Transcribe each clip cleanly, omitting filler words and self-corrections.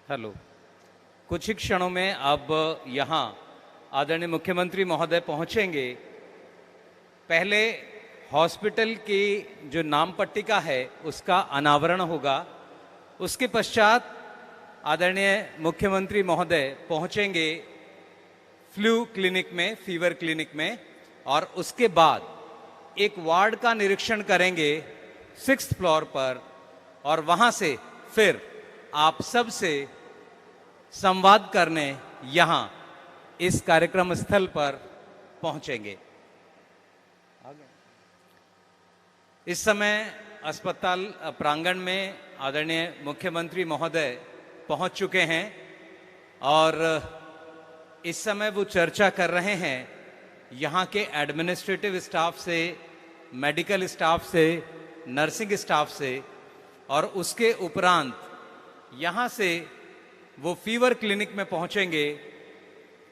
Hello. कुछ ही क्षणों में अब यहाँ आदरणीय मुख्यमंत्री महोदय पहुँचेंगे। पहले हॉस्पिटल की जो नाम पट्टिका है उसका अनावरण होगा। उसके पश्चात आदरणीय मुख्यमंत्री महोदय पहुँचेंगे फ्लू क्लिनिक में, फीवर क्लिनिक में, और उसके बाद एक वार्ड का निरीक्षण करेंगे 6th फ्लोर पर, और वहाँ से फिर आप सब से संवाद करने यहाँ इस कार्यक्रम स्थल पर पहुंचेंगे। इस समय अस्पताल प्रांगण में आदरणीय मुख्यमंत्री महोदय पहुंच चुके हैं और इस समय वो चर्चा कर रहे हैं यहाँ के एडमिनिस्ट्रेटिव स्टाफ से, मेडिकल स्टाफ से, नर्सिंग स्टाफ से, और उसके उपरांत यहाँ से वो फीवर क्लिनिक में पहुंचेंगे।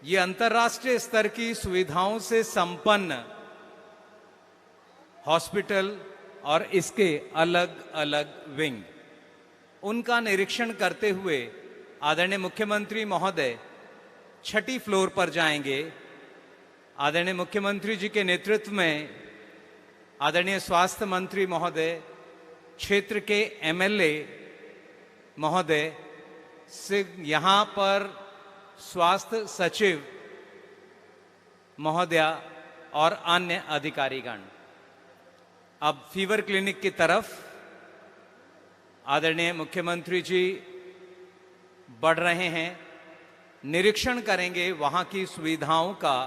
ये अंतर्राष्ट्रीय स्तर की सुविधाओं से संपन्न हॉस्पिटल और इसके अलग अलग विंग, उनका निरीक्षण करते हुए आदरणीय मुख्यमंत्री महोदय 6ठी फ्लोर पर जाएंगे। आदरणीय मुख्यमंत्री जी के नेतृत्व में आदरणीय स्वास्थ्य मंत्री महोदय, क्षेत्र के एमएलए महोदय से, यहाँ पर स्वास्थ्य सचिव महोदया और अन्य अधिकारीगण अब फीवर क्लिनिक की तरफ आदरणीय मुख्यमंत्री जी बढ़ रहे हैं। निरीक्षण करेंगे वहाँ की सुविधाओं का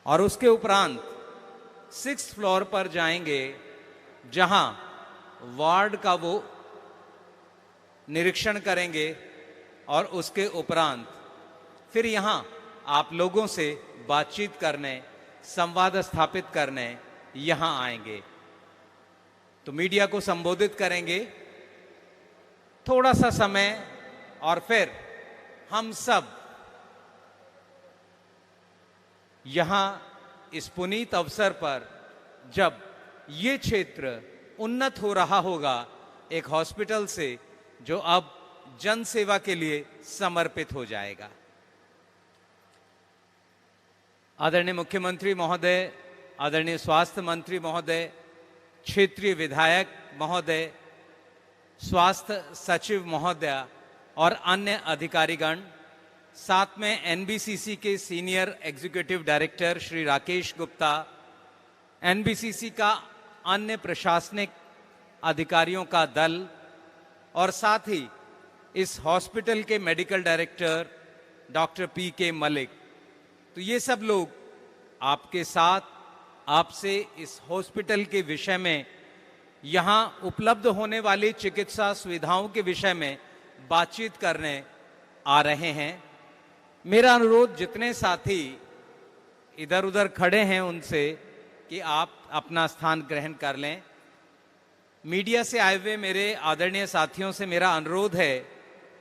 और उसके उपरांत 6th फ्लोर पर जाएंगे जहाँ वार्ड का वो निरीक्षण करेंगे और उसके उपरांत फिर यहाँ आप लोगों से बातचीत करने, संवाद स्थापित करने यहाँ आएंगे। तो मीडिया को संबोधित करेंगे थोड़ा सा समय, और फिर हम सब यहाँ इस पुनीत अवसर पर, जब ये क्षेत्र उन्नत हो रहा होगा एक हॉस्पिटल से जो अब जन सेवा के लिए समर्पित हो जाएगा। आदरणीय मुख्यमंत्री महोदय, आदरणीय स्वास्थ्य मंत्री महोदय, क्षेत्रीय विधायक महोदय, स्वास्थ्य सचिव महोदया और अन्य अधिकारीगण, साथ में एनबीसीसी के senior executive director Shri Rakesh Gupta, NBCC का अन्य प्रशासनिक अधिकारियों का दल, और साथ ही इस हॉस्पिटल के medical director doctor PK. Malik, तो ये सब लोग आपके साथ आपसे इस हॉस्पिटल के विषय में, यहाँ उपलब्ध होने वाली चिकित्सा सुविधाओं के विषय में बातचीत करने आ रहे हैं। मेरा अनुरोध जितने साथी इधर उधर खड़े हैं उनसे कि आप अपना स्थान ग्रहण कर लें। मीडिया से आए हुए मेरे आदरणीय साथियों से मेरा अनुरोध है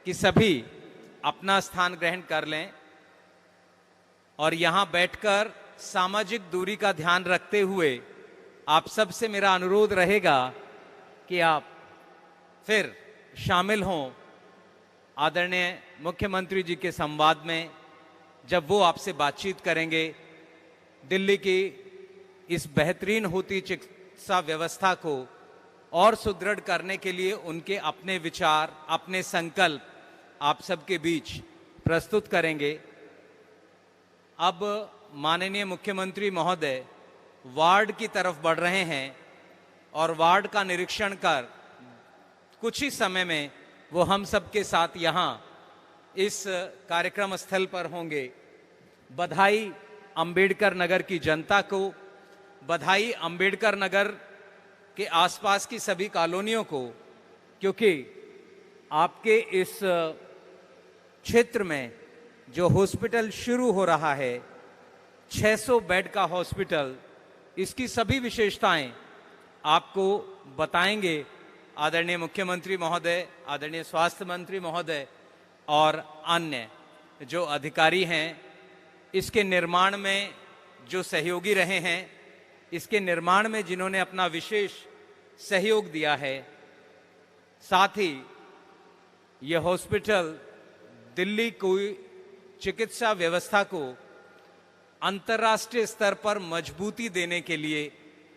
कि सभी अपना स्थान ग्रहण कर लें और यहाँ बैठकर सामाजिक दूरी का ध्यान रखते हुए आप सब से मेरा अनुरोध रहेगा कि आप फिर शामिल हों आदरणीय मुख्यमंत्री जी के संवाद में, जब वो आपसे बातचीत करेंगे। दिल्ली की इस बेहतरीन होती चिकित्सा व्यवस्था को और सुदृढ़ करने के लिए उनके अपने विचार, अपने संकल्प आप सबके बीच प्रस्तुत करेंगे। अब माननीय मुख्यमंत्री महोदय वार्ड की तरफ बढ़ रहे हैं और वार्ड का निरीक्षण कर कुछ ही समय में वो हम सबके साथ यहाँ इस कार्यक्रम स्थल पर होंगे। बधाई अंबेडकर नगर की जनता को, बधाई अंबेडकर नगर के आसपास की सभी कॉलोनियों को, क्योंकि आपके इस क्षेत्र में जो हॉस्पिटल शुरू हो रहा है, 600 बेड का हॉस्पिटल, इसकी सभी विशेषताएं आपको बताएंगे आदरणीय मुख्यमंत्री महोदय, आदरणीय स्वास्थ्य मंत्री महोदय और अन्य जो अधिकारी हैं। इसके निर्माण में जो सहयोगी रहे हैं, इसके निर्माण में जिन्होंने अपना विशेष सहयोग दिया है, साथ ही यह हॉस्पिटल दिल्ली को चिकित्सा व्यवस्था को अंतर्राष्ट्रीय स्तर पर मजबूती देने के लिए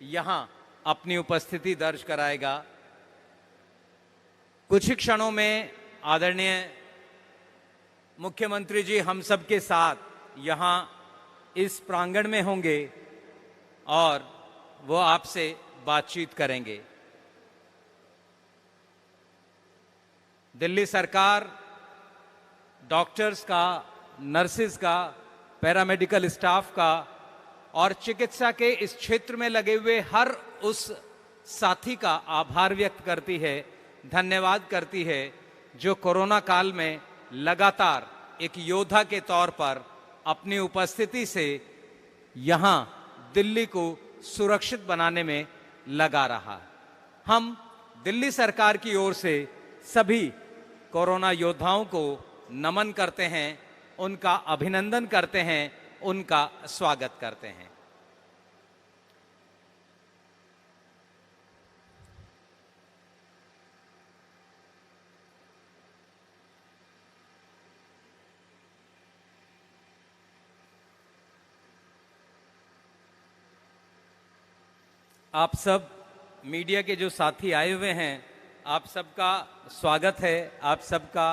यहां अपनी उपस्थिति दर्ज कराएगा। कुछ ही क्षणों में आदरणीय मुख्यमंत्री जी हम सबके साथ यहां इस प्रांगण में होंगे और वो आपसे बातचीत करेंगे। दिल्ली सरकार डॉक्टर्स का, नर्सेज का, पैरामेडिकल स्टाफ का और चिकित्सा के इस क्षेत्र में लगे हुए हर उस साथी का आभार व्यक्त करती है, धन्यवाद करती है, जो कोरोना काल में लगातार एक योद्धा के तौर पर अपनी उपस्थिति से यहां दिल्ली को सुरक्षित बनाने में लगा रहा। हम दिल्ली सरकार की ओर से सभी कोरोना योद्धाओं को नमन करते हैं, उनका अभिनंदन करते हैं, उनका स्वागत करते हैं। आप सब मीडिया के जो साथी आए हुए हैं, आप सबका स्वागत है, आप सबका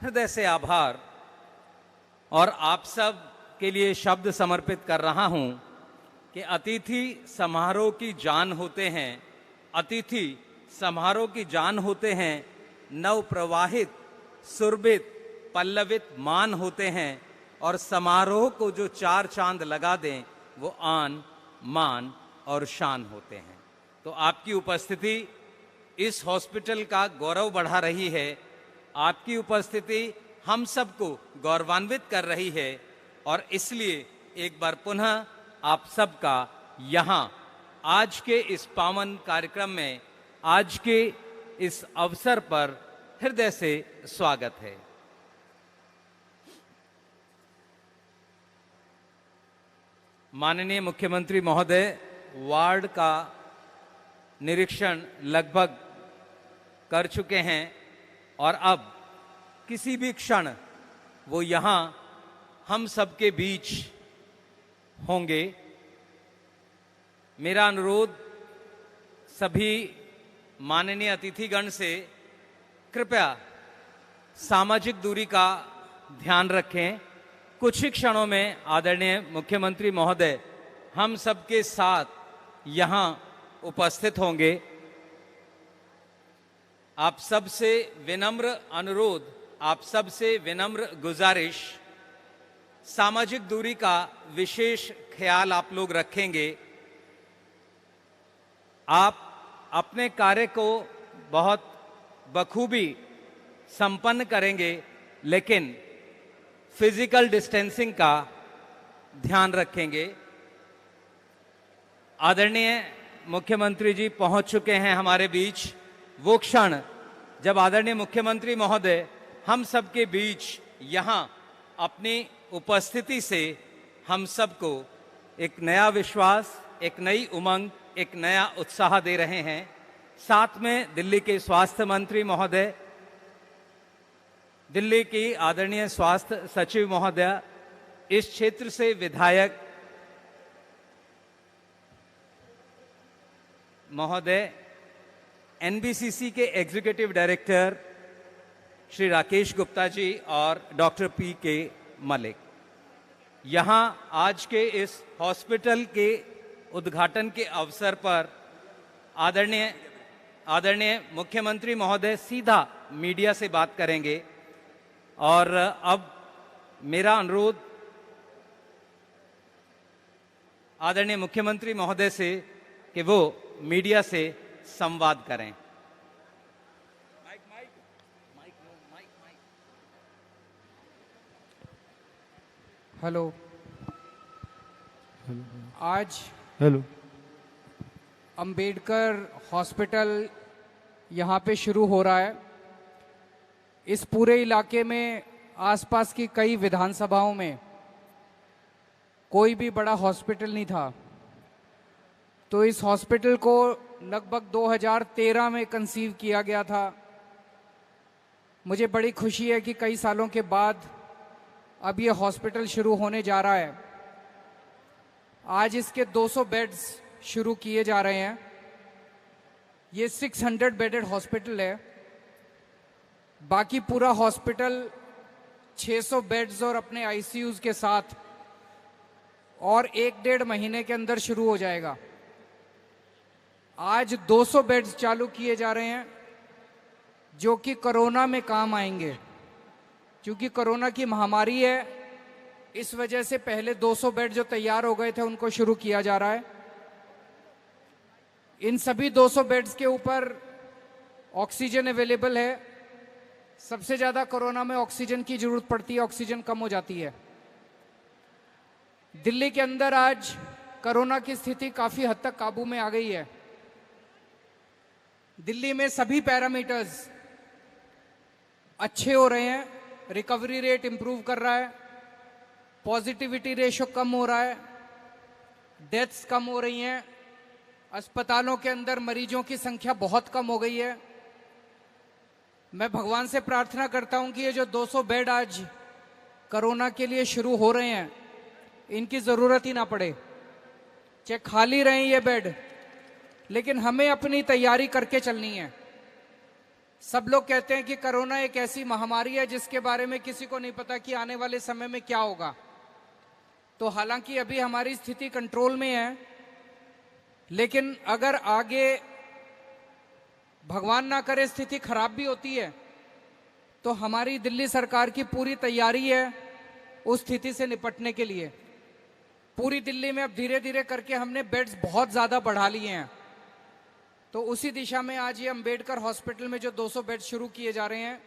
हृदय से आभार और आप सब के लिए शब्द समर्पित कर रहा हूं कि अतिथि समारोह की जान होते हैं, अतिथि समारोह की जान होते हैं, नव प्रवाहित, सुरभित, पल्लवित मान होते हैं और समारोह को जो चार चांद लगा दें वो आन, मान और शान होते हैं। तो आपकी उपस्थिति इस हॉस्पिटल का गौरव बढ़ा रही है, आपकी उपस्थिति हम सबको गौरवान्वित कर रही है और इसलिए एक बार पुनः आप सबका यहाँ आज के इस पावन कार्यक्रम में, आज के इस अवसर पर हृदय से स्वागत है। माननीय मुख्यमंत्री महोदय वार्ड का निरीक्षण लगभग कर चुके हैं और अब किसी भी क्षण वो यहाँ हम सबके बीच होंगे। मेरा अनुरोध सभी माननीय अतिथिगण से, कृपया सामाजिक दूरी का ध्यान रखें। कुछ ही क्षणों में आदरणीय मुख्यमंत्री महोदय हम सबके साथ यहाँ उपस्थित होंगे। आप सबसे विनम्र अनुरोध, आप सबसे विनम्र गुजारिश, सामाजिक दूरी का विशेष ख्याल आप लोग रखेंगे। आप अपने कार्य को बहुत बखूबी संपन्न करेंगे, लेकिन फिजिकल डिस्टेंसिंग का ध्यान रखेंगे। आदरणीय मुख्यमंत्री जी पहुंच चुके हैं हमारे बीच। वो क्षण जब आदरणीय मुख्यमंत्री महोदय हम सबके बीच यहाँ अपनी उपस्थिति से हम सबको एक नया विश्वास, एक नई उमंग, एक नया उत्साह दे रहे हैं। साथ में दिल्ली के स्वास्थ्य मंत्री महोदय, दिल्ली की आदरणीय स्वास्थ्य सचिव महोदय, इस क्षेत्र से विधायक महोदय, एनबीसीसी के एग्जीक्यूटिव डायरेक्टर श्री राकेश गुप्ता जी और डॉक्टर पी.के. मलिक। यहाँ आज के इस हॉस्पिटल के उद्घाटन के अवसर पर आदरणीय मुख्यमंत्री महोदय सीधा मीडिया से बात करेंगे और अब मेरा अनुरोध आदरणीय मुख्यमंत्री महोदय से कि वो मीडिया से संवाद करें। हेलो। आज हेलो। अंबेडकर हॉस्पिटल यहाँ पे शुरू हो रहा है। इस पूरे इलाके में आसपास की कई विधानसभाओं में कोई भी बड़ा हॉस्पिटल नहीं था, तो इस हॉस्पिटल को लगभग 2013 में कंसीव किया गया था मुझे बड़ी खुशी है कि कई सालों के बाद अब ये हॉस्पिटल शुरू होने जा रहा है। आज इसके 200 बेड्स शुरू किए जा रहे हैं। ये 600 बेडेड हॉस्पिटल है। बाकी पूरा हॉस्पिटल 600 बेड्स और अपने आईसीयूज के साथ और 1-1.5 महीने के अंदर शुरू हो जाएगा। आज 200 बेड्स चालू किए जा रहे हैं जो कि कोरोना में काम आएंगे। क्योंकि कोरोना की महामारी है, इस वजह से पहले 200 बेड जो तैयार हो गए थे उनको शुरू किया जा रहा है। इन सभी 200 बेड्स के ऊपर ऑक्सीजन अवेलेबल है। सबसे ज्यादा कोरोना में ऑक्सीजन की जरूरत पड़ती है, ऑक्सीजन कम हो जाती है। दिल्ली के अंदर आज कोरोना की स्थिति काफी हद तक काबू में आ गई है। दिल्ली में सभी पैरामीटर्स अच्छे हो रहे हैं। रिकवरी रेट इंप्रूव कर रहा है, पॉजिटिविटी रेशो कम हो रहा है, डेथ्स कम हो रही हैं, अस्पतालों के अंदर मरीजों की संख्या बहुत कम हो गई है। मैं भगवान से प्रार्थना करता हूं कि ये जो 200 बेड आज कोरोना के लिए शुरू हो रहे हैं, इनकी जरूरत ही ना पड़े, चाहे खाली रहें ये बेड, लेकिन हमें अपनी तैयारी करके चलनी है। सब लोग कहते हैं कि कोरोना एक ऐसी महामारी है जिसके बारे में किसी को नहीं पता कि आने वाले समय में क्या होगा। तो हालांकि अभी हमारी स्थिति कंट्रोल में है, लेकिन अगर आगे भगवान ना करे स्थिति खराब भी होती है तो हमारी दिल्ली सरकार की पूरी तैयारी है उस स्थिति से निपटने के लिए। पूरी दिल्ली में अब धीरे धीरे करके हमने बेड्स बहुत ज्यादा बढ़ा लिए हैं। तो उसी दिशा में आज ये अंबेडकर हॉस्पिटल में जो 200 बेड शुरू किए जा रहे हैं,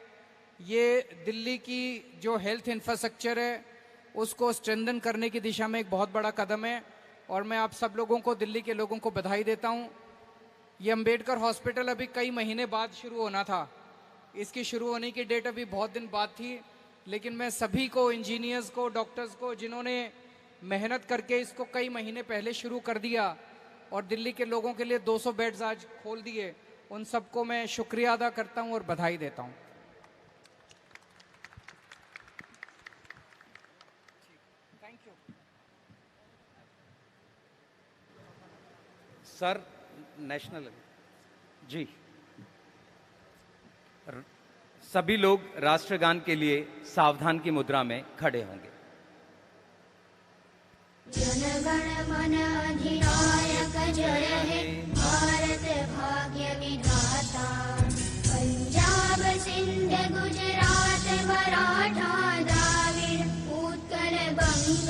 ये दिल्ली की जो हेल्थ इंफ्रास्ट्रक्चर है उसको स्ट्रेंथन करने की दिशा में एक बहुत बड़ा कदम है। और मैं आप सब लोगों को, दिल्ली के लोगों को बधाई देता हूं। ये अंबेडकर हॉस्पिटल अभी कई महीने बाद शुरू होना था, इसकी शुरू होने की डेट अभी बहुत दिन बाद थी, लेकिन मैं सभी को, इंजीनियर्स को, डॉक्टर्स को, जिन्होंने मेहनत करके इसको कई महीने पहले शुरू कर दिया और दिल्ली के लोगों के लिए 200 बेड्स आज खोल दिए, उन सबको मैं शुक्रिया अदा करता हूं और बधाई देता हूं। Thank you sir. नेशनल जी, सभी लोग राष्ट्रगान के लिए सावधान की मुद्रा में खड़े होंगे। जनगण मन अधिनायक जय हे भारत भाग्य विधाता। पंजाब सिंध गुजरात मराठा द्राविड़ उत्कल बंग।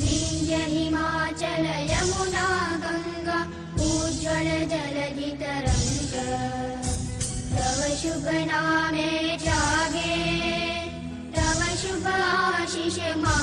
विंध्य हिमाचल यमुना गंगा उज्ज्वल जलधि तरंग। तव शुभ नामे जागे, तव शुभ आशीष मा